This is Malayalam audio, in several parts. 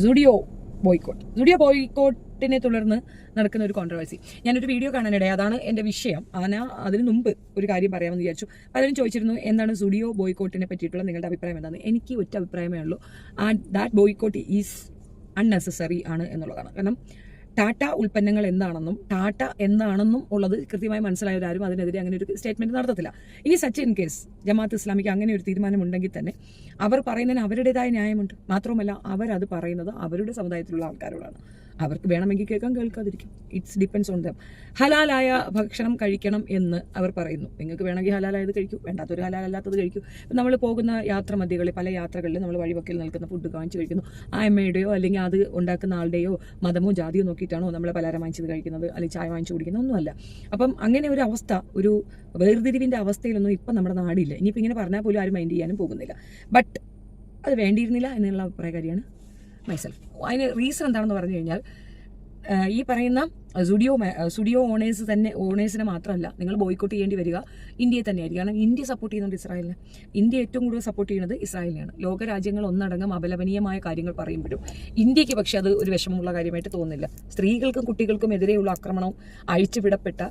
സുഡിയോ ബോയ്ക്കോട്ടിനെ തുടർന്ന് നടക്കുന്ന ഒരു കോൺട്രവേഴ്സി. ഞാനൊരു വീഡിയോ കാണാനിടയായി, അതാണ് എൻ്റെ വിഷയം. അതിന് മുമ്പ് ഒരു കാര്യം പറയാമെന്ന് വിചാരിച്ചു. പലരും ചോദിച്ചിരുന്നു എന്താണ് സുഡിയോ ബോയ്ക്കോട്ടിനെ പറ്റിയിട്ടുള്ള നിങ്ങളുടെ അഭിപ്രായം എന്താണ്. എനിക്ക് ഒറ്റ അഭിപ്രായമേ ഉള്ളൂ, ദാറ്റ് ബോയ്ക്കോട്ട് ഈസ് അൺനെസസറി ആണ് എന്നുള്ളതാണ്. കാരണം ടാറ്റ ഉൽപ്പന്നങ്ങൾ എന്താണെന്നും ഉള്ളത് കൃത്യമായി മനസ്സിലായവരാരും അതിനെതിരെ അങ്ങനെ ഒരു സ്റ്റേറ്റ്മെന്റ് നടത്തത്തില്ല. ഇനി സച്ച് ഇൻ കേസ് ജമാഅത്ത് ഇസ്ലാമിക്ക് അങ്ങനെ ഒരു തീരുമാനമുണ്ടെങ്കിൽ തന്നെ അവർ പറയുന്നതിന് അവരുടേതായ ന്യായമുണ്ട്. മാത്രമല്ല അവരത് പറയുന്നത് അവരുടെ സമുദായത്തിലുള്ള ആൾക്കാരോടാണ്. അവർക്ക് വേണമെങ്കിൽ കേൾക്കാം, കേൾക്കാതിരിക്കും. It's depends on them. ഹലാലായ ഭക്ഷണം കഴിക്കണം എന്ന് അവർ പറയുന്നു. നിങ്ങൾക്ക് വേണമെങ്കിൽ ഹലാലായത് കഴിക്കൂ, വേണ്ടാത്തൊരു ഹലാലല്ലാത്തത് കഴിക്കൂ. നമ്മൾ പോകുന്ന യാത്രമധ്യകളിൽ പല യാത്രകളിൽ നമ്മൾ വഴിവക്കിൽ നിൽക്കുന്ന ഫുഡ് കാണിച്ച് കഴിക്കുന്നു. ആ അമ്മയുടെയോ അല്ലെങ്കിൽ അത് ഉണ്ടാക്കുന്ന ആളുടെയോ മതമോ ജാതിയോ നോക്കിയിട്ടാണോ നമ്മൾ പലഹാരം വാങ്ങിച്ചത് കഴിക്കുന്നത് അല്ലെങ്കിൽ ചായ വാങ്ങിച്ചു കുടിക്കുന്നത്? ഒന്നുമല്ല. അപ്പം അങ്ങനെ ഒരു അവസ്ഥ, ഒരു വേർതിരിവിൻ്റെ അവസ്ഥയിലൊന്നും ഇപ്പം നമ്മുടെ നാടില്ല. ഇനിയിപ്പോൾ ഇങ്ങനെ പറഞ്ഞാൽ പോലും ആരും മൈൻഡ് ചെയ്യാനും പോകുന്നില്ല. ബട്ട് അത് വേണ്ടിയിരുന്നില്ല എന്നുള്ള അഭിപ്രായക്കാരിയാണ് മൈസെൽഫ്. അതിന് റീസൺ എന്താണെന്ന് പറഞ്ഞു കഴിഞ്ഞാൽ, ഈ പറയുന്ന സ്റ്റുഡിയോ ഓണേഴ്സിനെ മാത്രമല്ല നിങ്ങൾ ബോയ്ക്കോട്ട് ചെയ്യേണ്ടി വരിക ഇന്ത്യയെ തന്നെയായിരിക്കും. കാരണം ഇന്ത്യ സപ്പോർട്ട് ചെയ്യുന്നുണ്ട് ഇസ്രായേലിനെ. ഇന്ത്യ ഏറ്റവും കൂടുതൽ സപ്പോർട്ട് ചെയ്യുന്നത് ഇസ്രായേലിനെയാണ്. ലോകരാജ്യങ്ങൾ ഒന്നടങ്കം അപലപനീയമായ കാര്യങ്ങൾ പറയുമ്പോഴും ഇന്ത്യക്ക് പക്ഷെ അത് ഒരു വിഷമമുള്ള കാര്യമായിട്ട് തോന്നുന്നില്ല. സ്ത്രീകൾക്കും കുട്ടികൾക്കും എതിരെയുള്ള ആക്രമണവും അഴിച്ചുവിടപ്പെട്ട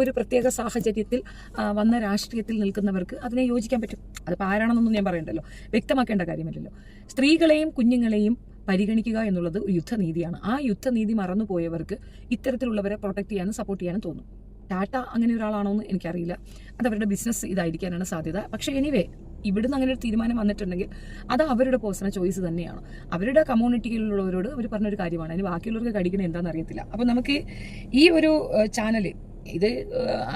ഒരു പ്രത്യേക സാഹചര്യത്തിൽ വന്ന രാഷ്ട്രീയത്തിൽ നിൽക്കുന്നവർക്ക് അതിനെ യോജിക്കാൻ പറ്റും. അതിപ്പോൾ ആരാണെന്നൊന്നും ഞാൻ പറയണ്ടല്ലോ, വ്യക്തമാക്കേണ്ട കാര്യമില്ലല്ലോ. സ്ത്രീകളെയും കുഞ്ഞുങ്ങളെയും പരിഗണിക്കുക എന്നുള്ളത് ഒരു യുദ്ധനീതിയാണ്. ആ യുദ്ധനീതി മറന്നുപോയവർക്ക് ഇത്തരത്തിലുള്ളവരെ പ്രൊട്ടക്ട് ചെയ്യാനും സപ്പോർട്ട് ചെയ്യാനും തോന്നും. ടാറ്റ അങ്ങനെ ഒരാളാണോ എന്ന് എനിക്കറിയില്ല. അത് അവരുടെ ബിസിനസ് ഇതായിരിക്കാനാണ് സാധ്യത. പക്ഷേ എനിവേ ഇവിടുന്ന് അങ്ങനെ ഒരു തീരുമാനം വന്നിട്ടുണ്ടെങ്കിൽ അത് അവരുടെ പേഴ്സണൽ ചോയ്സ് തന്നെയാണ്. അവരുടെ കമ്മ്യൂണിറ്റിയിലുള്ളവരോട് അവർ പറഞ്ഞൊരു കാര്യമാണ്. അതിന് ബാക്കിയുള്ളവർക്ക് കടിക്കണത് എന്താണെന്ന് അറിയത്തില്ല. അപ്പോൾ നമുക്ക് ഈ ഒരു ചാനല്, ഇത്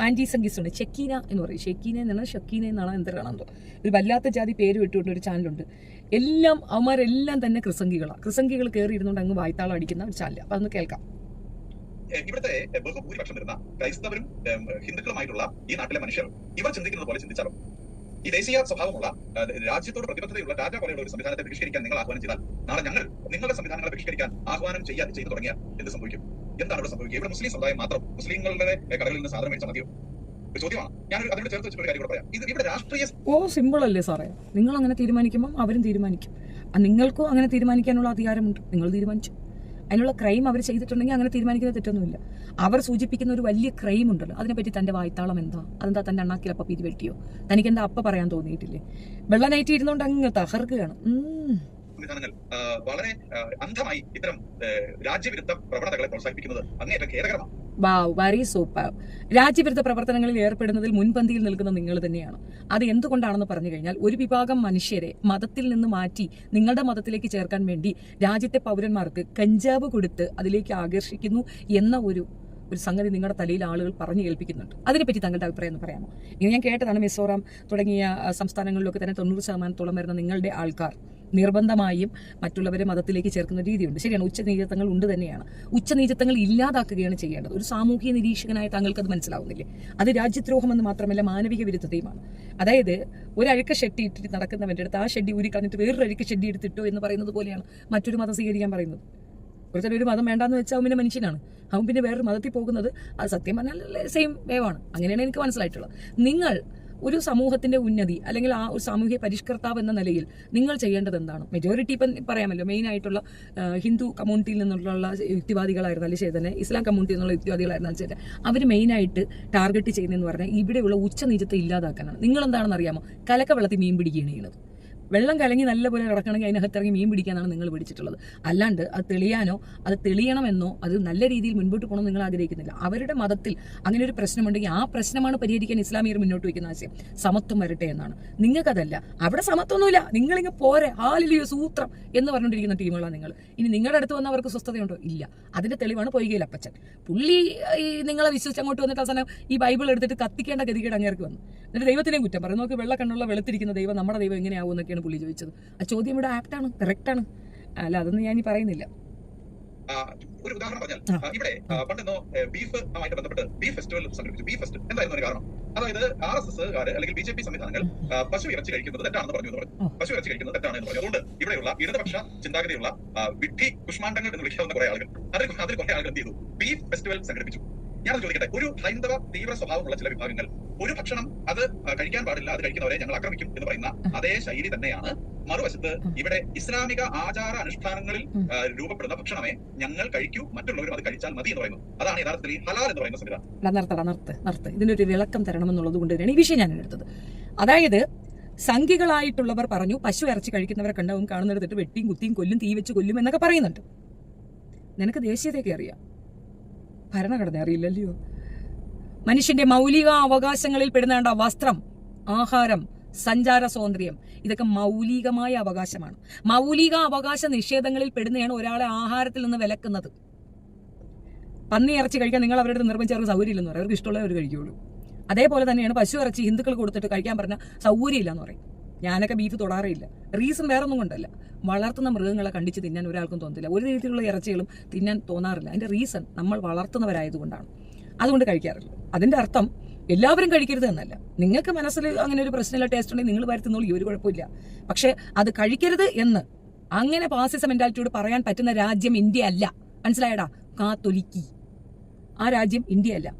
ആൻറ്റി സംഗീസുണ്ട്, ഷക്കീന എന്ന് പറയും. ഷക്കീന എന്നാണ് എന്തരാണെന്തോ ഒരു വല്ലാത്ത ജാതി പേര് വിട്ടുകൊണ്ട് ഒരു ചാനലുണ്ട്. അവന്മാരെല്ലാം തന്നെ ക്രിസംഗികൾ കയറി ഇരുന്നുകൊണ്ട് അങ്ങ് വായ്ത്താളം അടിക്കുന്ന ഒരു ചാനൽ. അപ്പൊ അതൊന്ന് കേൾക്കാം. ഇവിടുത്തെ ബഹുഭൂരിപക്ഷം വരുന്ന ക്രൈസ്തവരും ഹിന്ദുക്കളുമായിട്ടുള്ള ഈ നാട്ടിലെ മനുഷ്യർ ഇവർ ചിന്തിക്കുന്നത് പോലെ ചിന്തിച്ചാലോ? ഈ ദേശീയ സ്വഭാവമുള്ള രാജ്യത്തോട് പ്രതിബദ്ധതയുള്ള ടാറ്റ പോലെയുള്ള ഒരു സംവിധാനത്തെ ബഹിഷ്കരിക്കാൻ നിങ്ങൾ ആഹ്വാനം ചെയ്താൽ നാളെ ഞങ്ങൾ നിങ്ങളുടെ സംവിധാനങ്ങളെ ബഹിഷ്കരിക്കാൻ ആഹ്വാനം ചെയ്തു തുടങ്ങിയാൽ എന്ത് സംഭവിക്കും? എന്താണ് ഇവിടെ സംഭവിക്കുക? ഇവിടെ മുസ്ലിം സമുദായം മാത്രം മുസ്ലിങ്ങളുടെ കടകളിൽ നിന്ന് സാധനം മേടിച്ചാൽ മതിയോ? ചോദ്യമാണ്. ഞാൻ അതിനോട് ചേർത്ത് വെച്ചിട്ട് ഒരു കാര്യം പറയാം. ഇത് ഇവിടെ രാഷ്ട്രീയ സിമ്പിൾ അല്ലേ സാറേ? നിങ്ങൾ അങ്ങനെ തീരുമാനിക്കുമ്പോൾ അവരും തീരുമാനിക്കും. നിങ്ങൾക്കും അങ്ങനെ തീരുമാനിക്കാനുള്ള അധികാരമുണ്ട്. നിങ്ങൾ തീരുമാനിച്ചു. അതിനുള്ള ക്രൈം അവർ ചെയ്തിട്ടുണ്ടെങ്കിൽ അങ്ങനെ തീരുമാനിക്കുന്നത് തെറ്റൊന്നുമില്ല. അവർ സൂചിപ്പിക്കുന്ന ഒരു വലിയ ക്രൈം ഉണ്ടല്ലോ, അതിനെപ്പറ്റി തന്റെ വായ്ത്താളം അതെന്താ തന്റെ അണ്ണാക്കിലപ്പ പിരിവെട്ടിയോ? തനിക്ക് എന്താ അപ്പ പറയാൻ തോന്നിയിട്ടില്ലേ? വെള്ളനേറ്റി ഇരുന്നോണ്ട് അങ്ങ് തകർക്കുകയാണ്. സംവിധാനങ്ങൾ വളരെ അന്ധമായി ഇത്തരം രാജ്യവിരുദ്ധ പ്രവണതകളെ പ്രോത്സാഹിപ്പിക്കുന്നത് അങ്ങേയറ്റം ഖേദകരമാണ്. Very super. രാജ്യവിരുദ്ധ പ്രവർത്തനങ്ങളിൽ ഏർപ്പെടുന്നതിൽ മുൻപന്തിയിൽ നിൽക്കുന്ന നിങ്ങൾ തന്നെയാണ്. അത് എന്തുകൊണ്ടാണെന്ന് പറഞ്ഞു കഴിഞ്ഞാൽ, ഒരു വിഭാഗം മനുഷ്യരെ മതത്തിൽ നിന്ന് മാറ്റി നിങ്ങളുടെ മതത്തിലേക്ക് ചേർക്കാൻ വേണ്ടി രാജ്യത്തെ പൗരന്മാർക്ക് കഞ്ചാവ് കൊടുത്ത് അതിലേക്ക് ആകർഷിക്കുന്നു എന്ന ഒരു സംഗതി നിങ്ങളുടെ തലയിൽ ആളുകൾ പറഞ്ഞു കേൾപ്പിക്കുന്നുണ്ട്. അതിനെപ്പറ്റി താങ്കളുടെ അഭിപ്രായം എന്ന് പറയാമോ? ഇനി ഞാൻ കേട്ടതാണ്, മിസോറാം തുടങ്ങിയ സംസ്ഥാനങ്ങളിലൊക്കെ തന്നെ 90% വരുന്ന നിങ്ങളുടെ ആൾക്കാർ നിർബന്ധമായും മറ്റുള്ളവരെ മതത്തിലേക്ക് ചേർക്കുന്ന രീതിയുണ്ട്. ശരിയാണ്, ഉച്ചനീചത്വങ്ങൾ ഉണ്ട് തന്നെയാണ്. ഉച്ചനീചത്വങ്ങൾ ഇല്ലാതാക്കുകയാണ് ചെയ്യേണ്ടത്. ഒരു സാമൂഹിക നിരീക്ഷകനായ താങ്കൾക്ക് അത് മനസ്സിലാവുന്നില്ലേ? അത് രാജ്യദ്രോഹമെന്ന് മാത്രമല്ല മാനവിക വിരുദ്ധതയുമാണ്. അതായത് ഒരു അഴുക്ക ഷെഡ്ഡി ഇട്ടിട്ട് നടക്കുന്നവൻ്റെ അടുത്ത് ആ ഷെഡ്ഡി ഊരി കളഞ്ഞിട്ട് വേറൊരു അഴുക്ക ഷെഡ്ഡി എടുത്തിട്ടോ എന്ന് പറയുന്നത് പോലെയാണ് മറ്റൊരു മതം സ്വീകരിക്കാൻ പറയുന്നത്. ഒരു മതം വേണ്ടാന്ന് വെച്ചാൽ അവൻ പിന്നെ മനുഷ്യനാണ്. അവൻ പിന്നെ വേറൊരു മതത്തിൽ പോകുന്നത് അത് സത്യം പറഞ്ഞാൽ സെയിം വേവാണ്. അങ്ങനെയാണ് എനിക്ക് മനസ്സിലായിട്ടുള്ളത്. നിങ്ങൾ ഒരു സമൂഹത്തിന്റെ ഉന്നതി അല്ലെങ്കിൽ ആ ഒരു സാമൂഹിക പരിഷ്കർത്താവ് എന്ന നിലയിൽ നിങ്ങൾ ചെയ്യേണ്ടത് എന്താണ്? മെജോറിറ്റി ഇപ്പം പറയാമല്ലോ, മെയിൻ ആയിട്ടുള്ള ഹിന്ദു കമ്മ്യൂണിറ്റിയിൽ നിന്നുള്ള യുക്തിവാദികളായിരുന്നാലും ശരി തന്നെ, ഇസ്ലാം കമ്മ്യൂണിറ്റിയിൽ നിന്നുള്ള യുക്തിവാദികളായിരുന്നാലും ശരി, അവർ മെയിനായിട്ട് ടാർഗറ്റ് ചെയ്യുന്നതെന്ന് പറഞ്ഞാൽ ഇവിടെയുള്ള ഉച്ചനീചത്തെ ഇല്ലാതാക്കാനാണ്. നിങ്ങൾ എന്താണെന്ന് അറിയാമോ? കലക്ക വെള്ളത്തിൽ മീൻ പിടിക്കുകയാണ് ചെയ്യുന്നത്. വെള്ളം കലങ്ങി നല്ലപോലെ കിടക്കണമെങ്കിൽ അതിനകത്തിറങ്ങി മീൻ പിടിക്കാനാണ് നിങ്ങൾ പിടിച്ചിട്ടുള്ളത്. അല്ലാണ്ട് അത് തെളിയണമെന്നോ അത് നല്ല രീതിയിൽ മുൻപോട്ട് പോകണമെന്ന് നിങ്ങൾ ആഗ്രഹിക്കുന്നില്ല. അവരുടെ മതത്തിൽ അങ്ങനെ ഒരു പ്രശ്നമുണ്ടെങ്കിൽ ആ പ്രശ്നമാണ് പരിഹരിക്കാൻ ഇസ്ലാമിയർ മുന്നോട്ട് വയ്ക്കുന്ന ആശയം. സമത്വം വരട്ടെ എന്നാണ്. നിങ്ങൾക്കതല്ല. അവിടെ സമത്വമൊന്നുമില്ല. നിങ്ങളിങ്ങ് പോരെ, ഹാലിലിയോ സൂത്രം എന്ന് പറഞ്ഞുകൊണ്ടിരിക്കുന്ന ടീമുകളാണ് നിങ്ങൾ. ഇനി നിങ്ങളുടെ അടുത്ത് വന്ന് അവർക്ക് സ്വസ്ഥതയുണ്ടോ? ഇല്ല. അതിന്റെ തെളിവാണ് പൊയ്കയിൽ അപ്പച്ചൻ. പുള്ളി നിങ്ങളെ വിശ്വസിച്ച് അങ്ങോട്ട് വന്നിട്ട് അവസാനം ഈ ബൈബിൾ എടുത്തിട്ട് കത്തിക്കേണ്ട ഗതികേട് അങ്ങേർക്ക് വന്നു. എന്നിട്ട് ദൈവത്തിനെയും കുറ്റം പറയും. നോക്ക്, വെള്ള കണ്ണുള്ള വെളുത്തിരിക്കുന്ന ദൈവം നമ്മുടെ ദൈവം എങ്ങനെയാവും എന്നൊക്കെയാണ് പുള്ളി ചോദിച്ചത്. ആ ചോദ്യം ഇവിടെ ആപ്റ്റാണ്, കറക്റ്റാണ്. അല്ല, അതൊന്നും ഞാൻ പറയുന്നില്ല. ഒരു ഉദാഹരണം പറഞ്ഞാൽ, ഇവിടെ പണ്ടെന്നോ ബീഫുമായിട്ട് ബന്ധപ്പെട്ട് ബീഫ് ഫെസ്റ്റിവൽ സംഘടിപ്പിച്ചു. ബീഫ് ഫെസ്റ്റ് എന്തായിരുന്നു ഒരു കാരണം? അതായത് RSS അല്ലെങ്കിൽ BJP സംവിധാനങ്ങൾ പശു ഇറച്ചി കഴിക്കുന്നത് തെറ്റാണെന്ന് പറഞ്ഞു. പശു ഇറച്ചി കഴിക്കുന്നത് തെറ്റാണെന്ന് പറഞ്ഞു. അതുകൊണ്ട് ഇവിടെയുള്ള ഇടതുപക്ഷ ചിന്താഗതിയുള്ള വിഡ്ഢി കുഷ്മാണ്ഡങ്ങൾ എന്ന് വിളിക്കാവുന്ന കുറെ ആളുകൾ അതിൽ കുറെ ആളുകൾ എന്ത് ചെയ്തു? ബീഫ് ഫെസ്റ്റിവൽ സംഘടിപ്പിച്ചു. ഞാനത് ചോദിക്കട്ടെ, ഒരു ഹൈന്ദവ തീവ്ര സ്വഭാവമുള്ള ചില വിഭാഗങ്ങൾ ഒരു ഭക്ഷണം അത് കഴിക്കാൻ പാടില്ല, അത് കഴിക്കുന്നവരെ ഞങ്ങൾ ആക്രമിക്കും എന്ന് പറയുന്ന അതേ ശൈലി തന്നെയാണ് മറുവശത്ത് ഇവിടെ ഇസ്ലാമിക ആചാര അനുഷ്ഠാനങ്ങളിൽ രൂപപ്പെടുന്ന ഭക്ഷണമേ ഞങ്ങൾ കഴിക്കൂ, മറ്റുള്ളവരും അത് കഴിച്ചാൽ മതി എന്ന് പറയുന്നു. അതാണ് യഥാർത്ഥത്തിൽ ഹലാൽ എന്ന് പറയുന്ന സംവിധാനം. നിർത്ത് ഇതിനൊരു വിളക്കം തരണമെന്നുള്ളത് കൊണ്ട് തന്നെയാണ് ഈ വിഷയം ഞാൻ എടുത്തത്. അതായത് സംഘികളായിട്ടുള്ളവർ പറഞ്ഞു പശു ഇറച്ചി കഴിക്കുന്നവരെ കണ്ടവും കാണുന്നിടത്തിട്ട് വെട്ടിയും കുത്തിയും കൊല്ലും, തീ വെച്ച് കൊല്ലും എന്നൊക്കെ പറയുന്നുണ്ട്. നിനക്ക് ദേശീയതയൊക്കെ അറിയാം, ഭരണഘടന അറിയില്ലല്ലോ. മനുഷ്യന്റെ മൗലിക അവകാശങ്ങളിൽ പെടുന്നേണ്ട വസ്ത്രം, ആഹാരം, സഞ്ചാര സ്വാതന്ത്ര്യം, ഇതൊക്കെ മൗലികമായ അവകാശമാണ്. മൗലിക അവകാശ നിഷേധങ്ങളിൽ പെടുന്നതാണ് ഒരാളെ ആഹാരത്തിൽ നിന്ന് വിലക്കുന്നത്. പന്നി ഇറച്ചി കഴിക്കാൻ നിങ്ങൾ അവരുടെ നിർമ്മിച്ചവർക്ക് സൗകര്യമില്ലെന്ന് പറയും, അവർക്ക് ഇഷ്ടമുള്ളവർ കഴിക്കുകയുള്ളൂ. അതേപോലെ തന്നെയാണ് പശു ഇറച്ചി ഹിന്ദുക്കൾ കൊടുത്തിട്ട് കഴിക്കാൻ പറഞ്ഞാൽ സൗകര്യമില്ല എന്ന് പറയും. ഞാനൊക്കെ ബീഫ് തൊടാറില്ല. റീസൺ വേറെ ഒന്നും കൊണ്ടല്ല, വളർത്തുന്ന മൃഗങ്ങളെ കണ്ടിച്ച് തിന്നാൻ ഒരാൾക്കും തോന്നുന്നില്ല. ഒരു രീതിയിലുള്ള ഇറച്ചികളും തിന്നാൻ തോന്നാറില്ല. അതിന്റെ റീസൺ നമ്മൾ വളർത്തുന്നവരായതുകൊണ്ടാണ്. അതുകൊണ്ട് കഴിക്കാറില്ല. അതിന്റെ അർത്ഥം എല്ലാവരും കഴിക്കരുത് എന്നല്ല. നിങ്ങൾക്ക് മനസ്സിൽ അങ്ങനെ ഒരു പ്രശ്നമില്ല, ടേസ്റ്റ് ഉണ്ടെങ്കിൽ നിങ്ങൾ വരുത്തുന്നോളൂ, ഒരു കുഴപ്പമില്ല. പക്ഷെ അത് കഴിക്കരുത് എന്ന് അങ്ങനെ പാസിസ മെന്റാലിറ്റിയോട് പറയാൻ പറ്റുന്ന രാജ്യം ഇന്ത്യ അല്ല. മനസ്സിലായടാ? കാത്തൊലിക്കി. ആ രാജ്യം ഇന്ത്യ അല്ല.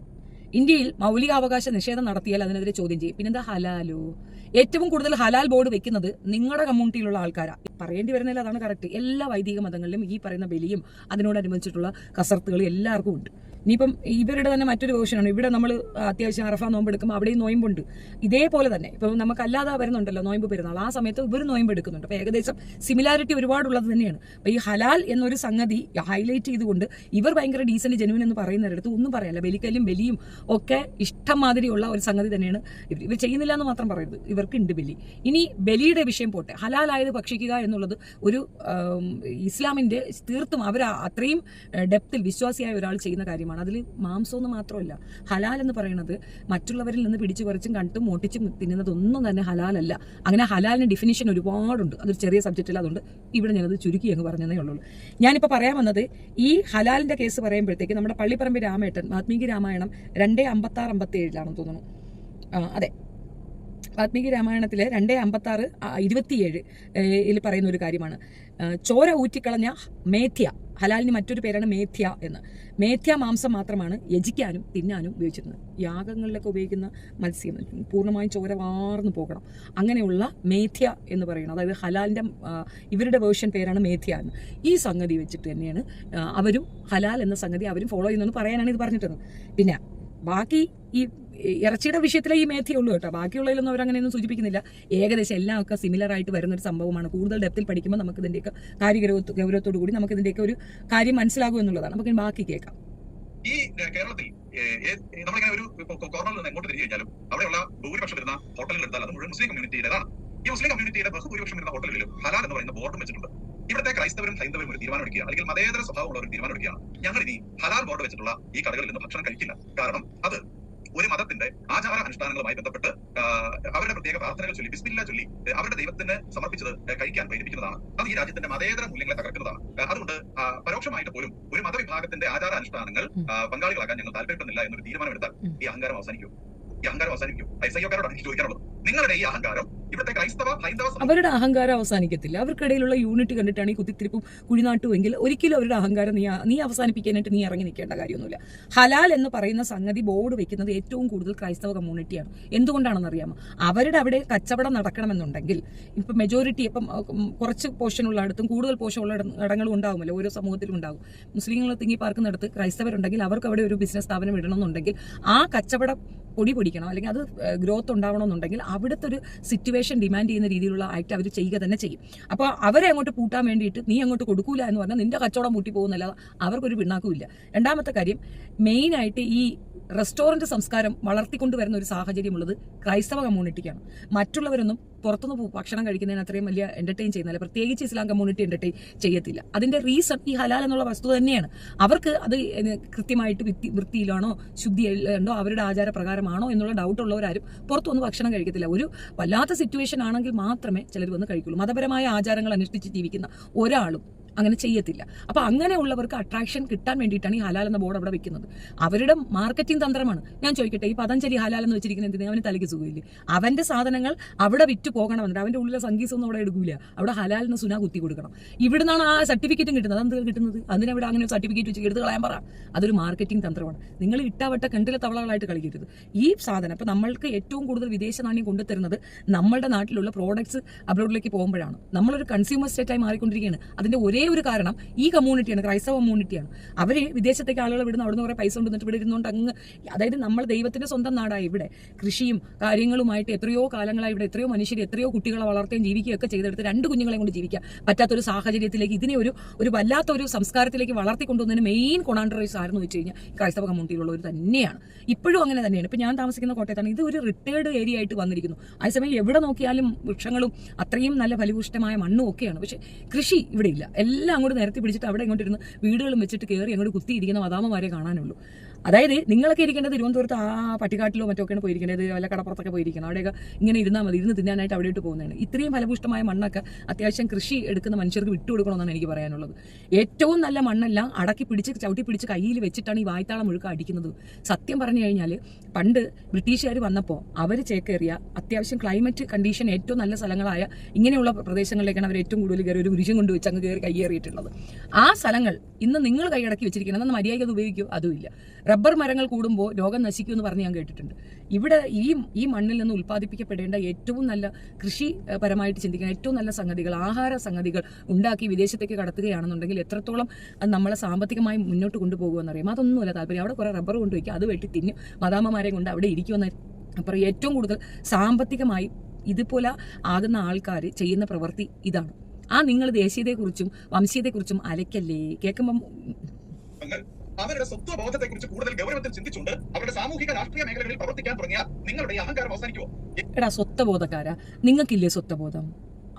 ഇന്ത്യയിൽ മൗലികാവകാശ നിഷേധം നടത്തിയാൽ അതിനെതിരെ ചോദ്യം ചെയ്യും. പിന്നെന്താ ഹലാലോ? ഏറ്റവും കൂടുതൽ ഹലാൽ ബോർഡ് വെക്കുന്നത് നിങ്ങളുടെ കമ്മ്യൂണിറ്റിയിലുള്ള ആൾക്കാരാണ്. പറയേണ്ടി വരുന്നില്ല, അതാണ് കറക്റ്റ്. എല്ലാ വൈദിക മതങ്ങളിലും ഈ പറയുന്ന ബലിയും അതിനോടനുബന്ധിച്ചിട്ടുള്ള കസർത്തുകളും എല്ലാവർക്കും ഉണ്ട്. ഇനിയിപ്പം ഇവരുടെ തന്നെ മറ്റൊരു വേർഷനാണ്. ഇവിടെ നമ്മൾ അത്യാവശ്യം അറഫ നോമ്പ് എടുക്കുമ്പോൾ അവിടെയും നോയമ്പുണ്ട്. ഇതേപോലെ തന്നെ ഇപ്പം നമുക്കല്ലാതെ വരുന്നുണ്ടല്ലോ നോയമ്പ് പെരുന്നാൾ, ആ സമയത്ത് ഇവർ നോയമ്പ് എടുക്കുന്നുണ്ട്. അപ്പോൾ ഏകദേശം സിമിലാരിറ്റി ഒരുപാടുള്ളത് തന്നെയാണ്. അപ്പോൾ ഈ ഹലാൽ എന്നൊരു സംഗതി ഹൈലൈറ്റ് ചെയ്തുകൊണ്ട് ഇവർ ഭയങ്കര ഡീസന്റ് ജെനുവിൻ എന്ന് പറയുന്നവരടുത്ത് ഒന്നും പറയാനില്ല. ബലിക്കലും ബലിയും ഒക്കെ ഇഷ്ടം മാതിരിയുള്ള ഒരു സംഗതി തന്നെയാണ്. ഇവർ ചെയ്യുന്നില്ല എന്ന് മാത്രം പറയരുത്, ഇവർക്കുണ്ട് ബലി. ഇനി ബലിയുടെ വിഷയം പോട്ടെ, ഹലാലായത് ഭക്ഷിക്കുക എന്നുള്ളത് ഒരു ഇസ്ലാമിന്റെ തീർത്തും അവർ അത്രയും ഡെപ്തിൽ വിശ്വാസിയായ ഒരാൾ ചെയ്യുന്ന കാര്യമാണ്. അതിൽ മാംസമൊന്നും മാത്രമല്ല. ഹലാൽ എന്ന് പറയുന്നത് മറ്റുള്ളവരിൽ നിന്ന് പിടിച്ചു പറിച്ചും കണ്ടും മോട്ടിച്ചും തിന്നുന്നതൊന്നും തന്നെ ഹലാലല്ല. അങ്ങനെ ഹലാലിന് ഡിഫിനിഷൻ ഒരുപാടുണ്ട്. അതൊരു ചെറിയ സബ്ജക്റ്റിൽ, അതുകൊണ്ട് ഇവിടെ ഞാനത് ചുരുക്കി അങ്ങ് പറഞ്ഞതേ ഉള്ളൂ. ഞാനിപ്പോൾ പറയാൻ വന്നത് ഈ ഹലാലിന്റെ കേസ് പറയുമ്പോഴത്തേക്ക് നമ്മുടെ പള്ളിപ്പറമ്പ് രാമേട്ടൻ വാത്മീകി രാമായണം 2:56-57 തോന്നുന്നു. അതെ, വാത്മീകി രാമായണത്തിലെ 2:56-27 പറയുന്ന ഒരു കാര്യമാണ്. ചോര ഊറ്റിക്കളഞ്ഞ മേഥ്യ, ഹലാലിന് മറ്റൊരു പേരാണ് മേഥ്യ എന്ന്. മേഥ്യ മാംസം മാത്രമാണ് യജിക്കാനും തിന്നാനും ഉപയോഗിച്ചിരുന്നത്. യാഗങ്ങളിലൊക്കെ ഉപയോഗിക്കുന്ന മത്സ്യം പൂർണ്ണമായും ചോര വാർന്നു പോകണം. അങ്ങനെയുള്ള മേഥ്യ എന്ന് പറയുന്നത്, അതായത് ഹലാലിൻ്റെ ഇവരുടെ വേർഷൻ പേരാണ് മേഥ്യ എന്ന്. ഈ സംഗതി വെച്ചിട്ട് തന്നെയാണ് അവരും ഹലാൽ എന്ന സംഗതി അവരും ഫോളോ ചെയ്യുന്നതെന്ന് പറയാനാണ് ഇത് പറഞ്ഞിട്ടത്. പിന്നെ ബാക്കി ഈ ഇറച്ചിയുടെ വിഷയത്തിലെ ഈ മേഥ്യേ ഉള്ളൂ കേട്ടോ. ബാക്കിയുള്ളതിലൊന്നും അവരങ്ങനെയൊന്നും സൂചിപ്പിക്കുന്നില്ല. ഏകദേശം എല്ലാം ഒക്കെ സിമിലർ ആയിട്ട് വരുന്നൊരു സംഭവമാണ്. കൂടുതൽ ഡെപ്തിൽ പഠിക്കുമ്പോൾ നമുക്ക് ഇതിൻ്റെയൊക്കെ ഗൗരവത്തോടു കൂടി നമുക്ക് ഇതിൻ്റെയൊക്കെ ഒരു കാര്യം മനസ്സിലാകും എന്നുള്ളതാണ്. നമുക്ക് ബാക്കി കേൾക്കാം. ഈ കേരളത്തിൽ നമ്മളിങ്ങനെ ഒരു കോർണറിൽ നിന്ന് എങ്ങോട്ട് തിരികെ കഴിഞ്ഞാലും അവിടെയുള്ള ഭൂരിപക്ഷം വരുന്ന ഹോട്ടലുകൾ എടുത്താൽ അത് മുഴുവൻ മുസ്ലിം കമ്മ്യൂണിറ്റിയുടേതാണ്. ഈ മുസ്ലിം കമ്മ്യൂണിറ്റിയുടെ ബഹുഭൂരിപക്ഷം വരുന്ന ഹോട്ടലുകളിലും ഹലാൽ എന്ന് പറയുന്ന ബോർഡും വെച്ചിട്ടുണ്ട്. ഇവിടുത്തെ ക്രൈസ്തവരും ഹൈന്ദവരും ഒരു തീരുമാനം എടുക്കുകയാണ്, അല്ലെങ്കിൽ മതേതര സ്വഭാവമുള്ള ഒരു തീരുമാനം എടുക്കുകയാണ്. ഞങ്ങൾ ഇനി ഹലാൽ ബോർഡ് വെച്ചിട്ടുള്ള ഈ കടകളിൽ നിന്ന് ഭക്ഷണം കഴിക്കില്ല. കാരണം അത് ഒരു മതത്തിന്റെ ആചാര അനുഷ്ഠാനങ്ങളുമായി ബന്ധപ്പെട്ട് അവരുടെ പ്രത്യേക പ്രാർത്ഥനകൾ ചൊല്ലി ബിസ്മില്ല ചൊല്ലി അവരുടെ ദൈവത്തിന് സമർപ്പിച്ചത് കഴിക്കാൻ പ്രേരിപ്പിക്കുന്നതാണ്. അത് ഈ രാജ്യത്തിന്റെ മതേതര മൂല്യങ്ങളെ തകർക്കുന്നതാണ്. അതുകൊണ്ട് പരോക്ഷമായിട്ട് പോലും ഒരു മതവിഭാഗത്തിന്റെ ആചാര അനുഷ്ഠാനങ്ങൾ പങ്കാളികളാക്കാൻ ഞങ്ങൾ താല്പര്യപ്പെടുന്നില്ല എന്നൊരു തീരുമാനമെടുത്താൽ ഈ അഹങ്കാരം അവസാനിക്കും. ഐസയ്യോക്കാരോടാണ് എനിക്ക് ചോദിക്കാനുള്ളത്. നിങ്ങളുടെ ഈ അഹങ്കാരം ഇവിടുത്തെ ക്രൈസ്തവ ഹൈന്ദവ അവരുടെ അഹങ്കാരം അവസാനിക്കത്തില്ല. അവർക്കിടയിലുള്ള യൂണിറ്റ് കണ്ടിട്ടാണ് ഈ കുത്തിത്തിരിപ്പും കുഴിനാട്ടുമെങ്കിൽ ഒരിക്കലും അവരുടെ അഹങ്കാരം നീ അവസാനിപ്പിക്കാനായിട്ട് നീ ഇറങ്ങി നിൽക്കേണ്ട കാര്യമൊന്നുമില്ല. ഹലാൽ എന്ന് പറയുന്ന സംഗതി ബോർഡ് വെക്കുന്നത് ഏറ്റവും കൂടുതൽ ക്രൈസ്തവ കമ്മ്യൂണിറ്റിയാണ്. എന്തുകൊണ്ടാണെന്ന് അറിയാമോ? അവരുടെ അവിടെ കച്ചവടം നടക്കണമെന്നുണ്ടെങ്കിൽ ഇപ്പം മെജോറിറ്റി ഇപ്പം കുറച്ച് പോർഷൻ ഉള്ള അടുത്തും കൂടുതൽ പോർഷൻ ഉള്ള ഇടങ്ങളും ഉണ്ടാകുമല്ലോ, ഓരോ സമൂഹത്തിലും ഉണ്ടാകും. മുസ്ലിങ്ങൾ തിങ്ങി പാർക്കുന്നിടത്ത് ക്രൈസ്തവരുണ്ടെങ്കിൽ അവർക്ക് അവിടെ ഒരു ബിസിനസ് സ്ഥാപനം ഇടണമെന്നുണ്ടെങ്കിൽ ആ കച്ചവടം പൊടിക്കണം, അല്ലെങ്കിൽ അത് ഗ്രോത്ത് ഉണ്ടാവണമെന്നുണ്ടെങ്കിൽ അവിടുത്തെ ഒരു സിറ്റുവേഷൻ ഡിമാൻഡ് ചെയ്യുന്ന രീതിയിലുള്ള ആക്ട് അവർ ചെയ്യുക തന്നെ ചെയ്യും. അപ്പോൾ അവരെ അങ്ങോട്ട് പൂട്ടാൻ വേണ്ടിയിട്ട് നീ അങ്ങോട്ട് കൊടുക്കൂല എന്ന് പറഞ്ഞാൽ നിന്റെ കച്ചവടം പൂട്ടി പോകുന്നല്ലാതെ അവർക്കൊരു പിണ്ണാക്കുമില്ല. രണ്ടാമത്തെ കാര്യം, മെയിനായിട്ട് ഈ റെസ്റ്റോറൻറ്റ് സംസ്കാരം വളർത്തിക്കൊണ്ടുവരുന്ന ഒരു സാഹചര്യമുള്ളത് ക്രൈസ്തവ കമ്മ്യൂണിറ്റിക്കാണ്. മറ്റുള്ളവരൊന്നും പുറത്തുനിന്ന് ഭക്ഷണം കഴിക്കുന്നതിന് അത്രയും വലിയ എൻ്റർടൈൻ ചെയ്യുന്നില്ല, പ്രത്യേകിച്ച് ഇസ്ലാം കമ്മ്യൂണിറ്റി എൻ്റർടൈൻ ചെയ്യത്തില്ല. അതിൻ്റെ റീസൺ ഈ ഹലാൽ എന്നുള്ള വസ്തുത തന്നെയാണ്. അവർക്ക് അത് കൃത്യമായിട്ട് വൃത്തിയിലാണോ ശുദ്ധിയിലുണ്ടോ അവരുടെ ആചാരപ്രകാരമാണോ എന്നുള്ള ഡൗട്ടുള്ളവരാരും പുറത്തുനിന്ന് ഭക്ഷണം കഴിക്കത്തില്ല. ഒരു വല്ലാത്ത സിറ്റുവേഷൻ ആണെങ്കിൽ മാത്രമേ ചിലർ വന്ന് കഴിക്കുള്ളൂ. മതപരമായ ആചാരങ്ങൾ അനുഷ്ഠിച്ച് ജീവിക്കുന്ന ഒരാളും അങ്ങനെ ചെയ്യത്തില്ല. അപ്പൊ അങ്ങനെയുള്ളവർക്ക് അട്രാക്ഷൻ കിട്ടാൻ വേണ്ടിയിട്ടാണ് ഈ ഹലാൽ എന്ന ബോർഡ് അവിടെ വെക്കുന്നത്. അവരുടെ മാർക്കറ്റിംഗ് തന്ത്രമാണ്. ഞാൻ ചോദിക്കട്ടെ, ഈ പതഞ്ജലി ഹലാൽ എന്ന് വെച്ചിരിക്കുന്ന എന്തിനാ? അവന് തലയ്ക്ക് സുഖമില്ലേ? അവന്റെ സാധനങ്ങൾ അവിടെ വിറ്റ് പോകണമെന്നുണ്ട്. അവന്റെ ഉള്ളിലെ സംഗീതമൊന്നും അവിടെ എടുക്കൂല. അവിടെ ഹലാൽ എന്ന് സുന കുത്തി കൊടുക്കണം. ഇവിടുന്നാണ് ആ സർട്ടിഫിക്കറ്റും കിട്ടുന്നത്. അതെന്ത് കിട്ടുന്നത്? അതിനവിടെ അങ്ങനെ സർട്ടിഫിക്കറ്റ് വെച്ച് എടുത്ത് കളയാൻ പറ. അതൊരു മാർക്കറ്റിംഗ് തന്ത്രമാണ്. നിങ്ങൾ ഇട്ടാവട്ട കണ്ടിലെ തവളകളായിട്ട് കളിക്കരുത്. ഈ സാധനം ഇപ്പൊ നമ്മൾക്ക് ഏറ്റവും കൂടുതൽ വിദേശ നാണ്യം കൊണ്ടുതരുന്നത് നമ്മളുടെ നാട്ടിലുള്ള പ്രോഡക്ട്സ് അബ്രോഡിലേക്ക് പോകുമ്പോഴാണ്. നമ്മളൊരു കൺസ്യൂമർ സ്റ്റേറ്റായി മാറിക്കൊണ്ടിരിക്കുകയാണ്. അതിന്റെ ഒരേ ഒരു കാരണം ഈ കമ്മ്യൂണിറ്റിയാണ്, ക്രൈസ്തവ കമ്മ്യൂണിറ്റിയാണ്. അവര് വിദേശത്തേക്ക് ആളുകളെ വിടുന്ന അവിടെ നിന്ന് കുറെ പൈസ കൊണ്ടുവന്നിട്ട് ഇവിടെ ഇരുന്നുകൊണ്ട് അങ്ങ്, അതായത് നമ്മൾ ദൈവത്തിന്റെ സ്വന്തം നാടായി ഇവിടെ കൃഷിയും കാര്യങ്ങളുമായിട്ട് എത്രയോ കാലങ്ങളായി ഇവിടെ എത്രയോ മനുഷ്യർ എത്രയോ കുട്ടികളെ വളർത്തുകയും ജീവിക്കുകയൊക്കെ ചെയ്തെടുത്ത് 2 കുഞ്ഞുങ്ങളെ കൊണ്ട് ജീവിക്കുക പറ്റാത്തൊരു സാഹചര്യത്തിലേക്ക് ഇതിനെ ഒരു വല്ലാത്തൊരു സംസ്കാരത്തിലേക്ക് വളർത്തിക്കൊണ്ടുവന്നതിന് മെയിൻ കൊണാൻഡറേഴ്സ് ആരെന്ന് വെച്ച് കഴിഞ്ഞാൽ ക്രൈസ്തവ കമ്മ്യൂണിറ്റിയിലുള്ളവർ തന്നെയാണ്. ഇപ്പോഴും അങ്ങനെ തന്നെയാണ്. ഇപ്പൊ ഞാൻ താമസിക്കുന്ന കോട്ടയത്താണ്. ഇത് ഒരു റിട്ടയർഡ് ഏരിയ ആയിട്ട് വന്നിരിക്കുന്നു. അതേസമയം എവിടെ നോക്കിയാലും വൃക്ഷങ്ങളും അത്രയും നല്ല ഫലഭൂഷ്ടമായ മണ്ണും ഒക്കെയാണ്. പക്ഷെ കൃഷി ഇവിടെ ഇല്ല. എല്ലാം അങ്ങോട്ട് നിരത്തി പിടിച്ചിട്ട് അവിടെ ഇങ്ങോട്ട് ഇരുന്ന് വീടുകളും വെച്ചിട്ട് കയറി അങ്ങോട്ട് കുത്തിയിരിക്കുന്ന മദാമ്മമാരെ കാണാനുള്ളൂ. അതായത് നിങ്ങളൊക്കെ ഇരിക്കേണ്ടത് തിരുവനന്തപുരത്ത് ആ പട്ടിക്കാട്ടിലോ മറ്റൊക്കെയാണ് പോയിരിക്കേണ്ടത്, വല്ല കടപ്പുറത്തൊക്കെ പോയിരിക്കണം. അവിടെയൊക്കെ ഇങ്ങനെ ഇരുന്നാൽ മതി, ഇരുന്ന് തിന്നാനായിട്ട് അവിടെയിട്ട് പോകുന്നതാണ്. ഇത്രയും ഫലഭൂഷ്ടമായ മണ്ണൊക്കെ അത്യാവശ്യം കൃഷി എടുക്കുന്ന മനുഷ്യർക്ക് വിട്ടുകൊടുക്കണമെന്നാണ് എനിക്ക് പറയാനുള്ളത്. ഏറ്റവും നല്ല മണ്ണെല്ലാം അടക്കി പിടിച്ച് ചവിട്ടി പിടിച്ച് കയ്യിൽ വെച്ചിട്ടാണ് ഈ വായ്ത്താളം മുഴുക്ക അടിക്കുന്നത്. സത്യം പറഞ്ഞു കഴിഞ്ഞാൽ പണ്ട് ബ്രിട്ടീഷുകാർ വന്നപ്പോൾ അവർ ചേക്കേറിയ അത്യാവശ്യം ക്ലൈമറ്റ് കണ്ടീഷൻ ഏറ്റവും നല്ല സ്ഥലങ്ങളായ ഇങ്ങനെയുള്ള പ്രദേശങ്ങളിലേക്കാണ് അവർ ഏറ്റവും കൂടുതൽ കയറി ഒരു കുരിശും കൊണ്ട് വെച്ച് അങ്ങ് കയറി കയ്യേറിയിട്ടുള്ളത്. ആ സ്ഥലങ്ങൾ ഇന്ന് നിങ്ങൾ കൈയടക്കി വെച്ചിരിക്കുന്നത്. എന്നാൽ മര്യാദയ്ക്ക് അത് ഉപയോഗിക്കുമോ? അതുമില്ല. റബ്ബർ മരങ്ങൾ കൂടുമ്പോൾ രോഗം നശിക്കുമെന്ന് പറഞ്ഞ് ഞാൻ കേട്ടിട്ടുണ്ട്. ഇവിടെ ഈ മണ്ണിൽ നിന്ന് ഉൽപ്പാദിപ്പിക്കപ്പെടേണ്ട ഏറ്റവും നല്ല കൃഷിപരമായിട്ട് ചിന്തിക്കുന്ന ഏറ്റവും നല്ല സംഗതികൾ, ആഹാര സംഗതികൾ ഉണ്ടാക്കി വിദേശത്തേക്ക് കടത്തുകയാണെന്നുണ്ടെങ്കിൽ എത്രത്തോളം നമ്മളെ സാമ്പത്തികമായി മുന്നോട്ട് കൊണ്ടുപോകുമെന്നറിയാം. അതൊന്നുമല്ല താല്പര്യം. അവിടെ കുറെ റബ്ബർ കൊണ്ടുവയ്ക്കുക, അത് വെട്ടി തിന്നും മദാമ്മമാരെ കൊണ്ട് അവിടെ ഇരിക്കുമെന്ന് അപ്പുറം ഏറ്റവും കൂടുതൽ സാമ്പത്തികമായി ഇതുപോലെ ആകുന്ന ആൾക്കാർ ചെയ്യുന്ന പ്രവൃത്തി ഇതാണ്. നിങ്ങൾ ദേശീയതയെക്കുറിച്ചും വംശീയതയെക്കുറിച്ചും അലക്കല്ലേ കേൾക്കുമ്പം അവരുടെ സ്വത്വബോധത്തെ കുറിച്ച് കൂടുതൽ ഗൗരവത്തിൽ ചിന്തിച്ചുകൊണ്ട് അവരുടെ സാമൂഹിക രാഷ്ട്രീയ മേഖലകളിൽ പ്രവർത്തിക്കാൻ തുടങ്ങിയാൽ നിങ്ങളുടെ അഹങ്കാരം അവസാനിക്കുമോ? എടാ സ്വത്വബോധക്കാരാ, നിങ്ങൾക്കില്ലേ സ്വത്വബോധം?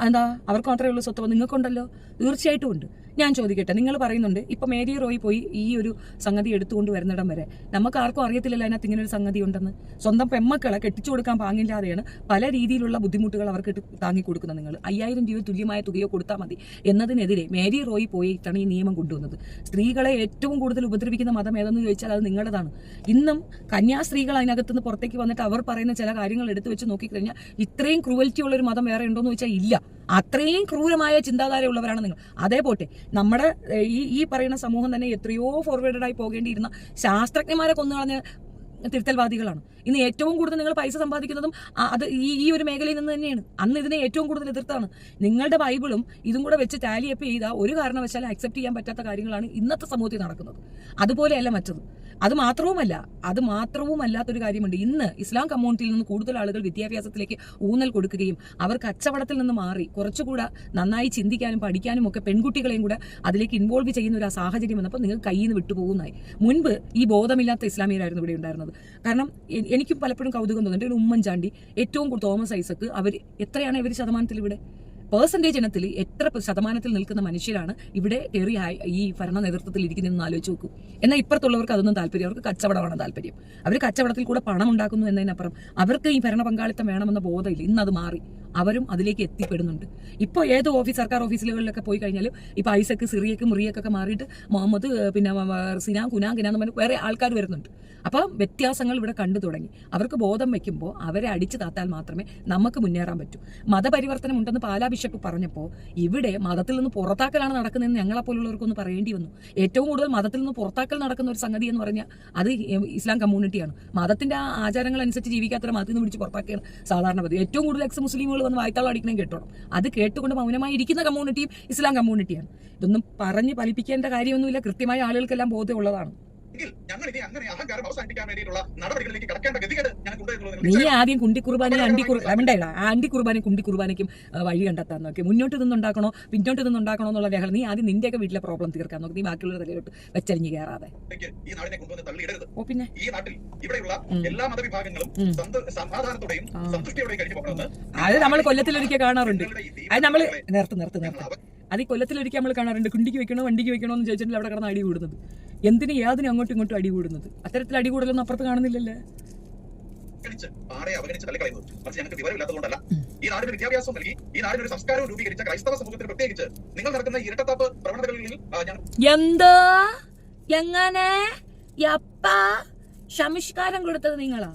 എന്താ അവർക്ക് മാത്രമേ ഉള്ളൂ സ്വത്വബോധം? നിങ്ങൾക്കുണ്ടല്ലോ, തീർച്ചയായിട്ടും ഉണ്ട്. ഞാൻ ചോദിക്കട്ടെ, നിങ്ങൾ പറയുന്നുണ്ട് ഇപ്പൊ മേരി റോയി പോയി ഈ ഒരു സംഗതി എടുത്തുകൊണ്ട് വരുന്നിടം വരെ നമുക്ക് ആർക്കും അറിയത്തില്ലല്ലോ അതിനകത്ത് ഇങ്ങനെ ഒരു സംഗതി ഉണ്ടെന്ന്. സ്വന്തം പെമ്മക്കളെ കെട്ടിച്ചു കൊടുക്കാൻ പാങ്ങില്ലാതെയാണ് പല രീതിയിലുള്ള ബുദ്ധിമുട്ടുകൾ അവർക്ക് താങ്ങി കൊടുക്കുന്നത്. നിങ്ങൾ 5000 രൂപ തുല്യമായ തുകയോ കൊടുത്താൽ മതി എന്നതിനെതിരെ മേരി റോയി പോയിട്ടാണ് ഈ നിയമം കൊണ്ടുവന്നത്. സ്ത്രീകളെ ഏറ്റവും കൂടുതൽ ഉപദ്രവിക്കുന്ന മതം ഏതെന്ന് ചോദിച്ചാൽ അത് നിങ്ങളുടേതാണ്. ഇന്നും കന്യാസ്ത്രീകൾ അതിനകത്തുനിന്ന് പുറത്തേക്ക് വന്നിട്ട് അവർ പറയുന്ന ചില കാര്യങ്ങൾ എടുത്തു വെച്ച് നോക്കിക്കഴിഞ്ഞാൽ ഇത്രയും ക്രൂവൽറ്റി ഉള്ള ഒരു മതം വേറെ ഉണ്ടോന്ന് ചോദിച്ചാൽ ഇല്ല. അത്രയും ക്രൂരമായ ചിന്താധാരയുള്ളവരാണ് നിങ്ങൾ. അതേപോട്ടെ നമ്മുടെ ഈ പറയുന്ന സമൂഹം തന്നെ എത്രയോ ഫോർവേഡായി പോകേണ്ടിയിരുന്ന ശാസ്ത്രജ്ഞന്മാരെ കൊന്നുകളഞ്ഞ തിരുത്തൽവാദികളാണ്. ഇന്ന് ഏറ്റവും കൂടുതൽ നിങ്ങൾ പൈസ സമ്പാദിക്കുന്നതും അത് ഈ ഒരു മേഖലയിൽ നിന്ന് തന്നെയാണ്. അന്ന് ഇതിനെ ഏറ്റവും കൂടുതൽ എതിർത്താണ്. നിങ്ങളുടെ ബൈബിളും ഇതും കൂടെ വെച്ച് ടാലിയപ്പ് ചെയ്താൽ ഒരു കാരണവശാലും അക്സെപ്റ്റ് ചെയ്യാൻ പറ്റാത്ത കാര്യങ്ങളാണ് ഇന്നത്തെ സമൂഹത്തിൽ നടക്കുന്നത്. അതുപോലെയല്ല മറ്റത്. അത് മാത്രവുമല്ലാത്തൊരു കാര്യമുണ്ട്. ഇന്ന് ഇസ്ലാം കമ്മ്യൂണിറ്റിയിൽ നിന്ന് കൂടുതൽ ആളുകൾ വിദ്യാഭ്യാസത്തിലേക്ക് ഊന്നൽ കൊടുക്കുകയും അവർ കച്ചവടത്തിൽ നിന്ന് മാറി കുറച്ചുകൂടെ നന്നായി ചിന്തിക്കാനും പഠിക്കാനും ഒക്കെ പെൺകുട്ടികളെയും കൂടെ അതിലേക്ക് ഇൻവോൾവ് ചെയ്യുന്ന ഒരു സാഹചര്യം വന്നപ്പോൾ നിങ്ങൾ കയ്യിൽ നിന്ന് വിട്ടുപോകുന്നതായി. മുൻപ് ഈ ബോധമില്ലാത്ത ഇസ്ലാമിയരായിരുന്നു ഇവിടെ ഉണ്ടായിരുന്നത്. കാരണം എനിക്കും പലപ്പോഴും കൗതുകം തോന്നുന്നുണ്ട്. ഉമ്മൻചാണ്ടി, ഏറ്റവും കൂടുതൽ തോമസ് ഐസക്ക്, അവർ എത്രയാണ് ഇവർ ശതമാനത്തിൽ ഇവിടെ പേഴ്സൻറ്റേജ് ഇനത്തിൽ എത്ര ശതമാനത്തിൽ നിൽക്കുന്ന മനുഷ്യരാണ് ഇവിടെ കയറി ഈ ഭരണ നേതൃത്വത്തിൽ ഇരിക്കുന്നതെന്ന് ആലോചിച്ച് നോക്കൂ. എന്നാൽ ഇപ്പുറത്തുള്ളവർക്ക് അതൊന്നും താല്പര്യം, അവർക്ക് കച്ചവടമാണ് താല്പര്യം. അവർ കച്ചവടത്തിൽ കൂടെ പണം ഉണ്ടാക്കുന്നു എന്നതിനപ്പുറം അവർക്ക് ഈ ഭരണ പങ്കാളിത്തം വേണമെന്ന ബോധമില്ല. ഇന്ന് അത് മാറി, അവരും അതിലേക്ക് എത്തിപ്പെടുന്നുണ്ട്. ഇപ്പോൾ ഏത് സർക്കാർ ഓഫീസുകളിലൊക്കെ പോയി കഴിഞ്ഞാലും ഇപ്പൊ ഐസക്ക്, സിറിയക്ക്, മുറിയക്കൊക്കെ മാറിയിട്ട് മുഹമ്മദ്, പിന്നെ സിനാം, കുനാന്ന് പറഞ്ഞ് വേറെ ആൾക്കാർ വരുന്നുണ്ട്. അപ്പം വ്യത്യാസങ്ങൾ ഇവിടെ കണ്ടു തുടങ്ങി. അവർക്ക് ബോധം വെക്കുമ്പോൾ അവരെ അടിച്ചു താത്താൽ മാത്രമേ നമുക്ക് മുന്നേറാൻ പറ്റൂ. മതപരിവർത്തനം ഉണ്ടെന്ന് പാലാ ബിഷപ്പ് പറഞ്ഞപ്പോൾ ഇവിടെ മതത്തിൽ നിന്ന് പുറത്താക്കലാണ് നടക്കുന്നതെന്ന് ഞങ്ങളെപ്പോലുള്ളവർക്കൊന്ന് പറയേണ്ടി വന്നു. ഏറ്റവും കൂടുതൽ മതത്തിൽ നിന്ന് പുറത്താക്കൽ നടക്കുന്ന ഒരു സംഗതി എന്ന് പറഞ്ഞാൽ അത് ഇസ്ലാം കമ്മ്യൂണിറ്റിയാണ്. മതത്തിന്റെ ആചാരങ്ങൾ അനുസരിച്ച് ജീവിക്കാത്ത മതത്തിൽ നിന്ന് പിടിച്ച് പുറത്താക്കിയാണ് സാധാരണ പതിവ്. ഏറ്റവും കൂടുതൽ എക്സ് മുസ്ലിമുകൾ വന്ന് വായ്ത്താളം അടിക്കണം കേട്ടോണം. അത് കേട്ടുകൊണ്ട് മൗനമായി ഇരിക്കുന്ന കമ്മ്യൂണിറ്റിയും ഇസ്ലാം കമ്മ്യൂണിറ്റിയാണ്. ഇതൊന്നും പറഞ്ഞ് ഫലിപ്പിക്കേണ്ട കാര്യമൊന്നുമില്ല. കൃത്യമായ ആളുകൾക്കെല്ലാം ബോധ്യമുള്ളതാണ്. നീ ആദ്യം കുണ്ടിക്കുർബാനയും അണ്ടിക്കുർബാനയും കുണ്ടിക്കുർബാനയ്ക്കും വഴി കണ്ടെത്താൻ നോക്കി. മുന്നോട്ട് നിന്നുണ്ടാക്കണോ പിന്നോട്ട് നിന്നുണ്ടാക്കണോ എന്നുള്ള രഹള നീ ആദ്യം നിന്റെയൊക്കെ വീട്ടിലെ പ്രോബ്ലം തീർക്കാൻ നോക്കി. നീ ബാക്കിയുള്ള തലയിലോട്ട് വെച്ചരിഞ്ഞ് കയറാതെ. ഓ പിന്നെ ഈ നാട്ടിൽ ഇവിടെയുള്ള എല്ലാ മതവിഭാഗങ്ങളും സമാധാനത്തോടെയും സന്തുഷ്ടിയോടെയും കഴിഞ്ഞു പോകണമെന്ന് അത് നമ്മൾ കൊല്ലത്തിലൊരിക്കൽ കാണാറുണ്ട്. അത് നമ്മൾ നിർത്ത് അത് ഈ കൊല്ലത്തിലൊരിക്കൽ നമ്മൾ കാണാറുണ്ട്. കുണ്ടിക്ക് വെക്കണോ വണ്ടിക്ക് വെക്കണോ എന്ന് ചോദിച്ചിട്ടുണ്ടെങ്കിൽ അവിടെ കിടന്ന് അടി കൂടുന്നത്. എന്തിന് യാതിനും അങ്ങോട്ടും ഇങ്ങോട്ടും അടി കൂടുന്നത്? അത്തരത്തിൽ അടി കൂടുതലൊന്നും അപ്പുറത്ത് കാണുന്നില്ലല്ലേ? അവഗണിച്ച് തള്ളിക്കളയുന്നത്. പക്ഷെ ഞങ്ങൾക്ക് വിവരമില്ലാത്തതുകൊണ്ടല്ല. ഈ നാടിന് വിദ്യാഭ്യാസം നൽകി ഈ നാടിന് ഒരു സംസ്കാരവും രൂപീകരിച്ച ക്രൈസ്തവ സമൂഹത്തിന് പ്രത്യേകിച്ച് നിങ്ങൾ നടക്കുന്ന ഇരട്ടത്താപ്പ് പ്രവണതകളിൽ എന്തോ എങ്ങനെ എപ്പ സംസ്കാരം കൊടുത്തത് നിങ്ങളാ?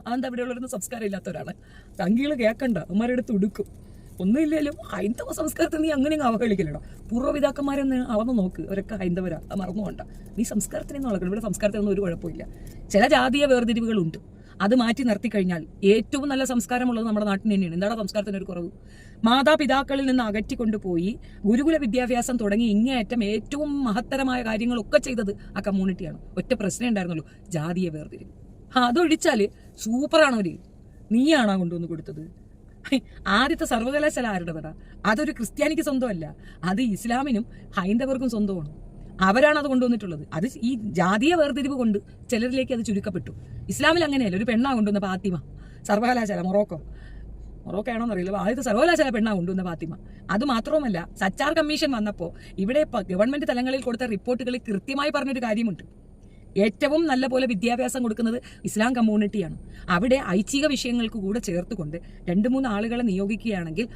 അതെന്താ ഇവിടെ ഉള്ളൊരു സംസ്കാരം ഇല്ലാത്തവരാണ്. തങ്കികള് കേക്കണ്ട, അമ്മമാരുടെ തുടുക്കും. ഒന്നുമില്ലേലും ഹൈന്ദവ സംസ്കാരത്തെ നീ അങ്ങനെ അവഹേളിക്കലടാ. പൂർവ്വപിതാക്കന്മാരെ അളന്ന് നോക്ക്, അവരൊക്കെ ഹൈന്ദവരാ, മറന്നുകൊണ്ട. നീ സംസ്കാരത്തിനൊന്നും അളക്കണം. ഇവിടെ സംസ്കാരത്തിനൊന്നും ഒരു കുഴപ്പമില്ല. ചില ജാതീയ വേർതിരിവുകളുണ്ട്, അത് മാറ്റി നിർത്തി കഴിഞ്ഞാൽ ഏറ്റവും നല്ല സംസ്കാരമുള്ളത് നമ്മുടെ നാട്ടിൽ തന്നെയാണ്. എന്താണ് സംസ്കാരത്തിന് ഒരു കുറവ്? മാതാപിതാക്കളിൽ നിന്ന് അകറ്റിക്കൊണ്ടുപോയി ഗുരുകുല വിദ്യാഭ്യാസം തുടങ്ങി ഇങ്ങേയറ്റം ഏറ്റവും മഹത്തരമായ കാര്യങ്ങളൊക്കെ ചെയ്തത് ആ കമ്മ്യൂണിറ്റിയാണ്. ഒറ്റ പ്രശ്നം ഉണ്ടായിരുന്നുള്ളൂ, ജാതീയ വേർതിരിവ്. അതൊഴിച്ചാല് സൂപ്പറാണ് അവര്. നീയാണോ കൊണ്ടുവന്ന് കൊടുത്തത്? ആദ്യത്തെ സർവകലാശാല ആരുടെ പറ? അതൊരു ക്രിസ്ത്യാനിക്ക് സ്വന്തമല്ല, അത് ഇസ്ലാമിനും ഹൈന്ദവർക്കും സ്വന്തമാണ്. അവരാണ് അത് കൊണ്ടുവന്നിട്ടുള്ളത്. അത് ഈ ജാതീയ വേർതിരിവ് കൊണ്ട് ചിലരിലേക്ക് അത് ചുരുക്കപ്പെട്ടു. ഇസ്ലാമിൽ അങ്ങനെയല്ല. ഒരു പെണ്ണാ കൊണ്ടുവന്ന ഫാത്തിമ സർവകലാശാല, മൊറോക്കോ ആണോന്ന് അറിയില്ല, ആദ്യത്തെ സർവകലാശാല പെണ്ണാ കൊണ്ടുവന്ന ഫാത്തിമ. അത് മാത്രവുമല്ല, സച്ചാർ കമ്മീഷൻ വന്നപ്പോൾ ഇവിടെ ഗവൺമെന്റ് തലങ്ങളിൽ കൊടുത്ത റിപ്പോർട്ടുകളിൽ കൃത്യമായി പറഞ്ഞൊരു കാര്യമുണ്ട്. ഏറ്റവും നല്ല പോലെ വിദ്യാഭ്യാസം കൊടുക്കുന്നത് ഇസ്ലാം കമ്മ്യൂണിറ്റിയാണ്. അവിടെ ഐച്ഛിക വിഷയങ്ങൾക്ക് കൂടെ ചേർത്തുകൊണ്ട് 2-3 ആളുകളെ നിയോഗിക്കുകയാണെങ്കിൽ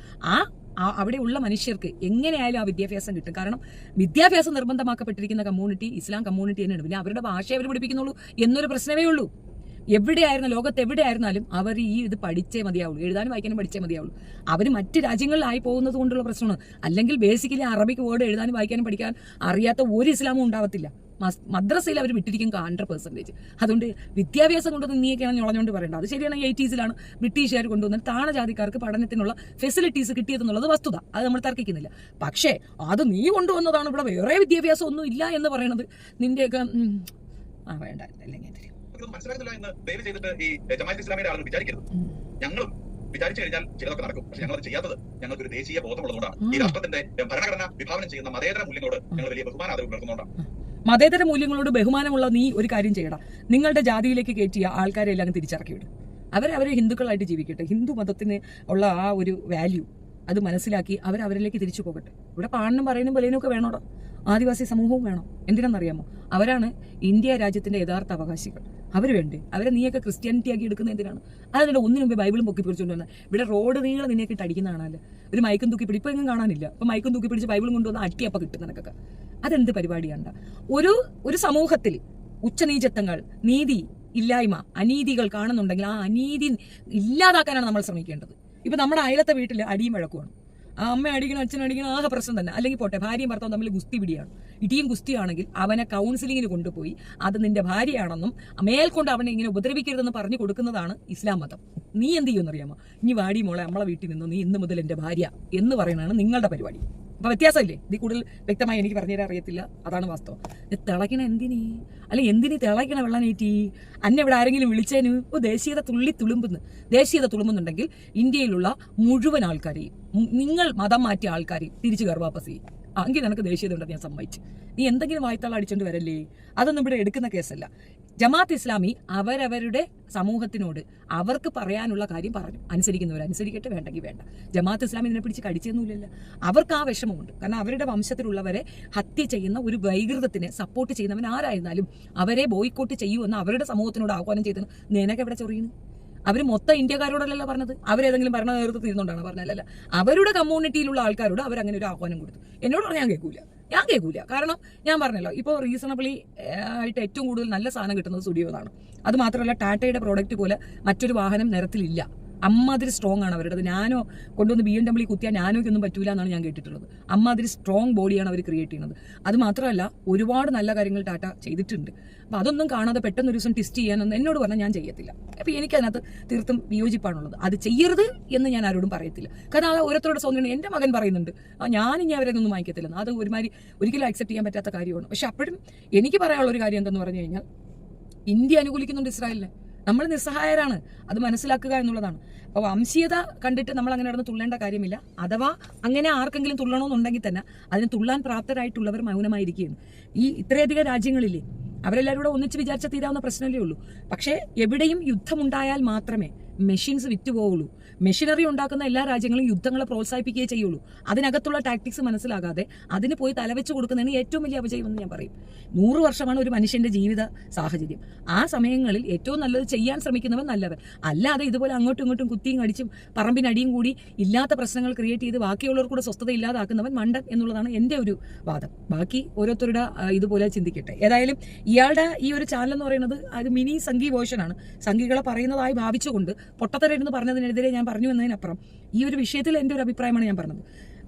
അവിടെയുള്ള മനുഷ്യർക്ക് എങ്ങനെയായാലും ആ വിദ്യാഭ്യാസം കിട്ടും. കാരണം വിദ്യാഭ്യാസം നിർബന്ധമാക്കപ്പെട്ടിരിക്കുന്ന കമ്മ്യൂണിറ്റി ഇസ്ലാം കമ്മ്യൂണിറ്റി തന്നെയാണ്. പിന്നെ അവരുടെ ഭാഷയെ അവർ പഠിപ്പിക്കുന്നുള്ളൂ എന്നൊരു പ്രശ്നമേ ഉള്ളൂ. എവിടെയായിരുന്നു, ലോകത്ത് എവിടെയായിരുന്നാലും അവർ ഇത് പഠിച്ചേ മതിയാവുള്ളൂ, എഴുതാനും വായിക്കാനും പഠിച്ചേ മതിയാവുള്ളൂ. അവർ മറ്റ് രാജ്യങ്ങളിലായി പോകുന്നത് കൊണ്ടുള്ള പ്രശ്നമാണ്. അല്ലെങ്കിൽ ബേസിക്കലി അറബിക് വേർഡ് എഴുതാനും വായിക്കാനും പഠിക്കാൻ അറിയാത്ത ഒരു ഇസ്ലാമും ഉണ്ടാവത്തില്ല. മദ്രസയിൽ അവർ വിട്ടിരിക്കും 100%. അതുകൊണ്ട് വിദ്യാഭ്യാസം കൊണ്ടൊന്നും നീയൊക്കെയാണ് ഞൊളഞ്ഞുകൊണ്ട് പറയേണ്ടത്. അത് ശരിയാണ്, 80s ബ്രിട്ടീഷുകാർ കൊണ്ടുവന്നാൽ താണജാതിക്കാർക്ക് പഠനത്തിനുള്ള ഫെസിലിറ്റീസ് കിട്ടിയതെന്നുള്ളത് വസ്തുത, അത് നമ്മൾ തർക്കിക്കുന്നില്ല. പക്ഷേ അത് നീ കൊണ്ടുവന്നതാണ്, ഇവിടെ വേറെ വിദ്യാഭ്യാസം ഒന്നും ഇല്ല എന്ന് പറയുന്നത് നിന്റെയൊക്കെ വേണ്ട. അല്ലെങ്കിൽ മനസ്സിലാക്കുന്നില്ല എന്ന് ദയവ് ചെയ്തിട്ട് ഈ ജമാഅത്ത് ഇസ്ലാമിയുടെ ആളുകൾ വിചാരിക്കരുത്. ഞങ്ങളും വിചാരിച്ചു കഴിഞ്ഞാൽ ചിലതൊക്കെ നടക്കും. പക്ഷെ ഞങ്ങൾ ചെയ്യാത്തത് ഞങ്ങൾക്ക് ഒരു ദേശീയ ബോധമുള്ളതുകൊണ്ടാണ്. ഈ രാഷ്ട്രത്തിന്റെ ഭരണഘടന വിഭാവനം ചെയ്യുന്ന മതേതര മൂല്യങ്ങളോട് ഞങ്ങൾ വലിയ ബഹുമാനം ആദരവ് പുലർത്തുന്നതുകൊണ്ടാണ്. മതേതര മൂല്യങ്ങളോട് ബഹുമാനമുള്ള നീ ഒരു കാര്യം ചെയ്യണം. നിങ്ങളുടെ ജാതിയിലേക്ക് കയറ്റിയ ആൾക്കാരെ എല്ലാം തിരിച്ചിറക്കി വിടും. അവരെ ഹിന്ദുക്കളായിട്ട് ജീവിക്കട്ടെ. ഹിന്ദു മതത്തിന് ഉള്ള ആ ഒരു വാല്യൂ അത് മനസ്സിലാക്കി അവരിലേക്ക് തിരിച്ചു പോകട്ടെ. ഇവിടെ പാണനും പറയുന്നതും ബലീനൊക്കെ വേണോടാ. ആദിവാസി സമൂഹവും വേണം. എന്തിനാണെന്നറിയാമോ? അവരാണ് ഇന്ത്യ രാജ്യത്തിന്റെ യഥാർത്ഥ അവകാശികൾ. അവർ വേണ്ടേ? അവരെ നീയൊക്കെ ക്രിസ്ത്യാനിറ്റി ആക്കി എടുക്കുന്നത് എന്തിനാണ്? അതിന്റെ ഒന്നിനു മുമ്പേ ബൈബിളും പൊക്കി പിടിച്ചുകൊണ്ട് വന്നാൽ ഇവിടെ റോഡ് നീളെ നിന്നെയൊക്കെ ഇട്ട് അടിക്കുന്ന കാണാല്ലേ. ഒരു മൈക്കും തൂക്കി പിടി, ഇപ്പൊ എങ്ങും കാണാനില്ല. അപ്പൊ മൈക്കും തൂക്കി പിടിച്ച് ബൈബിളും കൊണ്ടുവന്ന് അട്ടിയപ്പ കിട്ടും നിനക്കൊക്കെ. അതെന്ത് പരിപാടിയാണ്ട? ഒരു സമൂഹത്തിൽ ഉച്ചനീചത്വങ്ങൾ, നീതി ഇല്ലായ്മ, അനീതികൾ കാണുന്നുണ്ടെങ്കിൽ ആ അനീതി ഇല്ലാതാക്കാനാണ് നമ്മൾ ശ്രമിക്കേണ്ടത്. ഇപ്പൊ നമ്മുടെ അയലത്തെ വീട്ടിൽ അടിയും വഴക്കുമാണ്. ആ അമ്മ അടിക്കണം, അച്ഛൻ അടിക്കണം, ആകെ പ്രശ്നം തന്നെ. അല്ലെങ്കിൽ പോട്ടെ, ഭാര്യയും ഭർത്താവും തമ്മിൽ ഗുസ്തി പിടിയാണ്. ഇടിയും ഗുസ്തിയാണെങ്കിൽ അവനെ കൗൺസിലിങ്ങിന് കൊണ്ടുപോയി അത് നിന്റെ ഭാര്യയാണെന്നും മേൽക്കൊണ്ട് അവനെ ഇങ്ങനെ ഉപദ്രവിക്കരുതെന്ന് പറഞ്ഞു കൊടുക്കുന്നതാണ് ഇസ്ലാം മതം. നീ എന്ത് ചെയ്യുമെന്നറിയാമോ? ഇനി വാടി മോളെ, നമ്മളെ വീട്ടിൽ നിന്നു, നീ ഇന്ന് മുതൽ എന്റെ ഭാര്യ എന്ന് പറയുന്നതാണ് നിങ്ങളുടെ പരിപാടി. അപ്പൊ വ്യത്യാസമില്ലേ? ഇത് കൂടുതൽ വ്യക്തമായി എനിക്ക് പറഞ്ഞുതരാൻ അറിയത്തില്ല, അതാണ് വാസ്തവം. തിളയ്ക്കണ എന്തിനീ? അല്ലെ എന്തിനീ തിളയ്ക്കണ വെള്ളം നീറ്റി? അന്നെ ഇവിടെ ആരെങ്കിലും വിളിച്ചേന് ദേശീയത ദേശീയത തുളുമ്പുന്നുണ്ടെങ്കിൽ ഇന്ത്യയിലുള്ള മുഴുവൻ ആൾക്കാരെയും, നിങ്ങൾ മതം മാറ്റിയ ആൾക്കാരെയും തിരിച്ചു ഗർഭാപ്പസ് ചെയ്യും. എങ്കിൽ നിനക്ക് ദേശീയത ഉണ്ടെന്ന് ഞാൻ സമ്മതിച്ചു. നീ എന്തെങ്കിലും വായ്ത്താളം അടിച്ചോണ്ട് വരല്ലേ? അതൊന്നും ഇവിടെ എടുക്കുന്ന കേസല്ല. ജമാഅത്ത് ഇസ്ലാമി അവരവരുടെ സമൂഹത്തിനോട് അവർക്ക് പറയാനുള്ള കാര്യം പറഞ്ഞു. അനുസരിക്കട്ടെ, വേണ്ടെങ്കിൽ വേണ്ട. ജമാഅത്ത് ഇസ്ലാമി ഇതിനെ പിടിച്ച് കടിച്ചൊന്നുമില്ലല്ലോ. അവർക്ക് ആ വിഷമമുണ്ട്. കാരണം അവരുടെ വംശത്തിലുള്ളവരെ ഹത്യ ചെയ്യുന്ന ഒരു വൈകൃതത്തിനെ സപ്പോർട്ട് ചെയ്യുന്നവൻ ആരായിരുന്നാലും അവരെ ബോയ്ക്കോട്ട് ചെയ്യുമെന്ന് അവരുടെ സമൂഹത്തിനോട് ആഹ്വാനം ചെയ്തത് നിനക്ക് എവിടെ ചൊറിയുന്നു? അവർ മൊത്തം ഇന്ത്യക്കാരോടല്ലല്ലോ പറഞ്ഞത്. അവരേതെങ്കിലും ഭരണ നേതൃത്വത്തിൽ ഇരുന്നുകൊണ്ടാണ് പറഞ്ഞതല്ല. അവരുടെ കമ്മ്യൂണിറ്റിയിലുള്ള ആൾക്കാരോട് അവരങ്ങനെ ഒരു ആഹ്വാനം കൊടുത്തു. എന്നോട് പറഞ്ഞാൽ ഞാൻ കേൾക്കൂല. കാരണം ഞാൻ പറഞ്ഞല്ലോ, ഇപ്പോൾ റീസണബിളി ആയിട്ട് ഏറ്റവും കൂടുതൽ നല്ല സാധനം കിട്ടുന്നത് സ്റ്റുഡിയോതാണ്. അത് മാത്രമല്ല, ടാറ്റയുടെ പ്രോഡക്റ്റ് പോലെ മറ്റൊരു വാഹനം നിരത്തിലില്ല. അമ്മാതിരി സ്ട്രോങ് ആണ് അവരുടേത്. നാനോ കൊണ്ടുവന്ന് BMW കുത്തിയാൽ നാനോയ്ക്കൊന്നും പറ്റൂല എന്നാണ് ഞാൻ കേട്ടിട്ടുള്ളത്. അമ്മാതിരി സ്ട്രോങ് ബോഡിയാണ് അവർ ക്രിയേറ്റ് ചെയ്യുന്നത്. അത് മാത്രമല്ല, ഒരുപാട് നല്ല കാര്യങ്ങൾ ടാറ്റ ചെയ്തിട്ടുണ്ട്. അപ്പം അതൊന്നും കാണാതെ പെട്ടെന്ന് ഒരു ദിവസം ടെസ്റ്റ് ചെയ്യാനൊന്നും എന്നോട് പറഞ്ഞാൽ ഞാൻ ചെയ്യത്തില്ല. അപ്പം എനിക്കതിനകത്ത് തീർത്തും വിയോജിപ്പാണുള്ളത്. അത് ചെയ്യരുത് എന്ന് ഞാൻ ആരോടും പറയത്തില്ല. കാരണം അത് ഓരോരുത്തരുടെ സ്വന്തം. എൻ്റെ മകൻ പറയുന്നുണ്ട്, ഞാനിനി അവരൊന്നും വാങ്ങിക്കത്തില്ലെന്ന്. അത് ഒരിക്കലും അക്സെപ്റ്റ് ചെയ്യാൻ പറ്റാത്ത കാര്യമാണ്. പക്ഷെ അപ്പോഴും എനിക്ക് പറയാനുള്ള ഒരു കാര്യം എന്തെന്ന് പറഞ്ഞു കഴിഞ്ഞാൽ, ഇന്ത്യ അനുകൂലിക്കുന്നുണ്ട് ഇസ്രായേലിനെ. നമ്മൾ നിസ്സഹായരാണ്, അത് മനസ്സിലാക്കുക എന്നുള്ളതാണ്. അപ്പോൾ വംശീയത കണ്ടിട്ട് നമ്മൾ അങ്ങനെ നടന്ന് തുള്ളേണ്ട കാര്യമില്ല. അഥവാ അങ്ങനെ ആർക്കെങ്കിലും തുള്ളണമെന്നുണ്ടെങ്കിൽ തന്നെ അതിന് തുള്ളാൻ പ്രാപ്തരായിട്ടുള്ളവർ മൗനമായിരിക്കുകയാണ്. ഈ ഇത്രയധികം രാജ്യങ്ങളില്ലേ, അവരെല്ലാവരും കൂടെ ഒന്നിച്ച് വിചാരിച്ചാൽ തീരാവുന്ന പ്രശ്നമല്ലേ ഉള്ളൂ. പക്ഷേ എവിടെയും യുദ്ധമുണ്ടായാൽ മാത്രമേ മെഷീൻസ് വിറ്റുപോകുള്ളൂ. മെഷീനറി ഉണ്ടാക്കുന്ന എല്ലാ രാജ്യങ്ങളും യുദ്ധങ്ങളെ പ്രോത്സാഹിപ്പിക്കുകയേ ചെയ്യുള്ളൂ. അതിനകത്തുള്ള ടാക്ടിക്സ് മനസ്സിലാകാതെ അതിന് പോയി തലവെച്ച് കൊടുക്കുന്നതാണ് ഏറ്റവും വലിയ അപജയം എന്ന് ഞാൻ പറയും. 100 വർഷമാണ് ഒരു മനുഷ്യന്റെ ജീവിത സാഹചര്യം. ആ സമയങ്ങളിൽ ഏറ്റവും നല്ലത് ചെയ്യാൻ ശ്രമിക്കുന്നവൻ നല്ലവൻ. അല്ലാതെ ഇതുപോലെ അങ്ങോട്ടും ഇങ്ങോട്ടും കുത്തിയും അടിച്ചും പറമ്പിനടിയും കൂടി ഇല്ലാത്ത പ്രശ്നങ്ങൾ ക്രിയേറ്റ് ചെയ്ത് ബാക്കിയുള്ളവർ കൂടെ സ്വസ്ഥത ഇല്ലാതാക്കുന്നവൻ മണ്ടൻ എന്നുള്ളതാണ് എൻ്റെ ഒരു വാദം. ബാക്കി ഓരോരുത്തരുടെ ഇതുപോലെ ചിന്തിക്കട്ടെ. ഏതായാലും ഇയാളുടെ ഈ ഒരു ചാനൽ എന്ന് പറയുന്നത് അത് മിനി സംഘി വേർഷനാണ്. സംഘികളെ പറയുന്നതായി ഭാവിച്ചുകൊണ്ട് പൊട്ടത്തരെന്ന് പറഞ്ഞതിനെതിരെ ഞാൻ പറഞ്ഞു എന്നതിനപ്പുറം ഈ ഒരു വിഷയത്തിൽ എൻ്റെ ഒരു അഭിപ്രായമാണ് ഞാൻ പറഞ്ഞത്.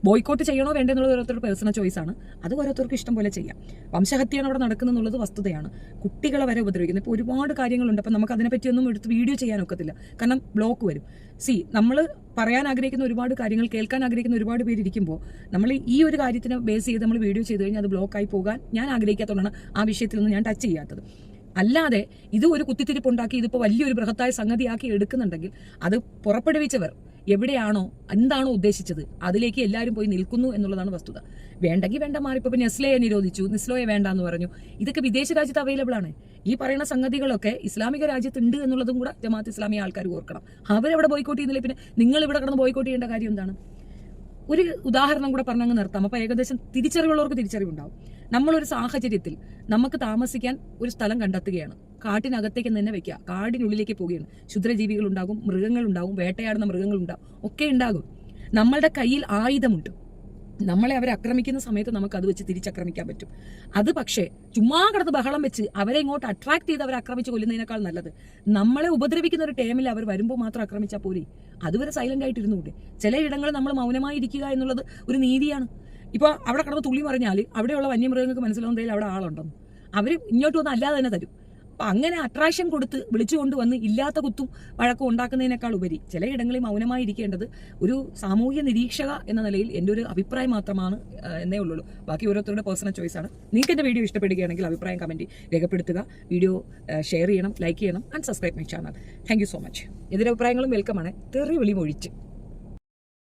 ബോയ്ക്കോട്ട് ചെയ്യണോ വേണ്ടെന്നുള്ളത് ഓരോരുത്തരുടെ പേഴ്സണൽ ചോയ്സാണ്. അത് ഓരോരുത്തർക്ക് ഇഷ്ടം പോലെ ചെയ്യാം. വംശഹത്യയാണ് അവിടെ നടക്കുന്നുള്ളത് വസ്തുതയാണ്. കുട്ടികളെ വരെ ഉപദ്രവിക്കുന്നത്. ഇപ്പോൾ ഒരുപാട് കാര്യങ്ങളുണ്ട്. അപ്പം നമുക്ക് അതിനെപ്പറ്റിയൊന്നും എടുത്ത് വീഡിയോ ചെയ്യാനൊക്കത്തില്ല. കാരണം ബ്ലോക്ക് വരും. നമ്മൾ പറയാൻ ആഗ്രഹിക്കുന്ന ഒരുപാട് കാര്യങ്ങൾ കേൾക്കാൻ ആഗ്രഹിക്കുന്ന ഒരുപാട് പേര് ഇരിക്കുമ്പോൾ നമ്മൾ ഈ ഒരു കാര്യത്തിനെ ബേസ് ചെയ്ത് നമ്മൾ വീഡിയോ ചെയ്ത് കഴിഞ്ഞാൽ അത് ബ്ലോക്കായി പോകാൻ ഞാൻ ആഗ്രഹിക്കാത്തതുകൊണ്ടാണ് ആ വിഷയത്തിലൊന്നും ഞാൻ ടച്ച് ചെയ്യാത്തത്. അല്ലാതെ ഇത് ഒരു കുത്തിത്തിരിപ്പുണ്ടാക്കി ഇതിപ്പോൾ വലിയൊരു ബൃഹത്തായ സംഗതിയാക്കി എടുക്കുന്നുണ്ടെങ്കിൽ അത് പുറപ്പെടുവിച്ചവർ എവിടെയാണോ എന്താണോ ഉദ്ദേശിച്ചത് അതിലേക്ക് എല്ലാവരും പോയി നിൽക്കുന്നു എന്നുള്ളതാണ് വസ്തുത. വേണ്ടെങ്കിൽ വേണ്ട മാറിപ്പോൾ നെസ്ലയെ നിരോധിച്ചു, നെസ്ലോയെ വേണ്ട എന്ന് പറഞ്ഞു. ഇതൊക്കെ വിദേശ രാജ്യത്ത് അവൈലബിൾ ആണ്. ഈ പറയുന്ന സംഗതികളൊക്കെ ഇസ്ലാമിക രാജ്യത്തുണ്ട് എന്നുള്ളതും കൂടെ ജമാഅത്ത് ഇസ്ലാമി ആൾക്കാർ ഓർക്കണം. അവരവിടെ ബോയ്ക്കോട്ട് ചെയ്യുന്നില്ല, പിന്നെ നിങ്ങൾ ഇവിടെ കിടന്ന് ബോയ്ക്കോട്ട് ചെയ്യേണ്ട കാര്യം എന്താണ്? ഒരു ഉദാഹരണം കൂടെ പറഞ്ഞങ്ങ് നിർത്താം. അപ്പോൾ ഏകദേശം തിരിച്ചറിവുള്ളവർക്ക് തിരിച്ചറിവുണ്ടാവും. നമ്മളൊരു സാഹചര്യത്തിൽ നമുക്ക് താമസിക്കാൻ ഒരു സ്ഥലം കണ്ടെത്തുകയാണ്. കാട്ടിനകത്തേക്ക് തന്നെ വെക്കുക, കാടിനുള്ളിലേക്ക് പോവുകയാണ്. ക്ഷുദ്രജീവികളുണ്ടാകും, മൃഗങ്ങളുണ്ടാകും, വേട്ടയാടുന്ന മൃഗങ്ങളുണ്ടാകും, ഒക്കെ ഉണ്ടാകും. നമ്മളുടെ കയ്യിൽ ആയുധമുണ്ട്. നമ്മളെ അവർ ആക്രമിക്കുന്ന സമയത്ത് നമുക്ക് അത് വെച്ച് തിരിച്ചാക്രമിക്കാൻ പറ്റും. അത് പക്ഷേ ചുമ്മാ കിടന്ന് ബഹളം വെച്ച് അവരെ ഇങ്ങോട്ട് അട്രാക്ട് ചെയ്ത് അവരെ ആക്രമിച്ച് കൊല്ലുന്നതിനേക്കാൾ നല്ലത് നമ്മളെ ഉപദ്രവിക്കുന്ന ഒരു ടൈമിൽ അവർ വരുമ്പോൾ മാത്രം ആക്രമിച്ചാൽ പോരെ. അതുവരെ സൈലന്റ് ആയിട്ടിരുന്നുകൂടെ? ചില ഇടങ്ങളിൽ നമ്മൾ മൗനമായി ഇരിക്കുക എന്നുള്ളത് ഒരു നീതിയാണ്. ഇപ്പോൾ അവിടെ കിടന്ന് തുള്ളി മറിഞ്ഞാൽ അവിടെയുള്ള വന്യമൃഗങ്ങൾക്ക് മനസ്സിലാവുന്നതിൽ അവിടെ ആളുണ്ടെന്ന് അവർ ഇങ്ങോട്ട് വന്ന് അല്ലാതെ തന്നെ തരും. അപ്പം അങ്ങനെ അട്രാക്ഷൻ കൊടുത്ത് വിളിച്ചു കൊണ്ടുവന്ന് ഇല്ലാത്ത കുത്തും വഴക്കും ഉണ്ടാക്കുന്നതിനേക്കാൾ ഉപരി ചില ഇടങ്ങളിൽ മൗനമായി ഇരിക്കേണ്ടത് ഒരു സാമൂഹ്യ നിരീക്ഷക എന്ന നിലയിൽ എൻ്റെ ഒരു അഭിപ്രായം മാത്രമാണ് എന്നേ ഉള്ളൂ. ബാക്കി ഓരോരുത്തരുടെ പേഴ്സണൽ ചോയ്സാണ്. നിങ്ങൾക്ക് എൻ്റെ വീഡിയോ ഇഷ്ടപ്പെടുകയാണെങ്കിൽ അഭിപ്രായം കമൻറ്റ് രേഖപ്പെടുത്തുക. വീഡിയോ ഷെയർ ചെയ്യണം, ലൈക്ക് ചെയ്യണം, and subscribe my channel. Thank you so much. എതിരഭിപ്രായങ്ങളും വെൽക്കമാണ്. തെറി വിളി മൊഴിച്ച്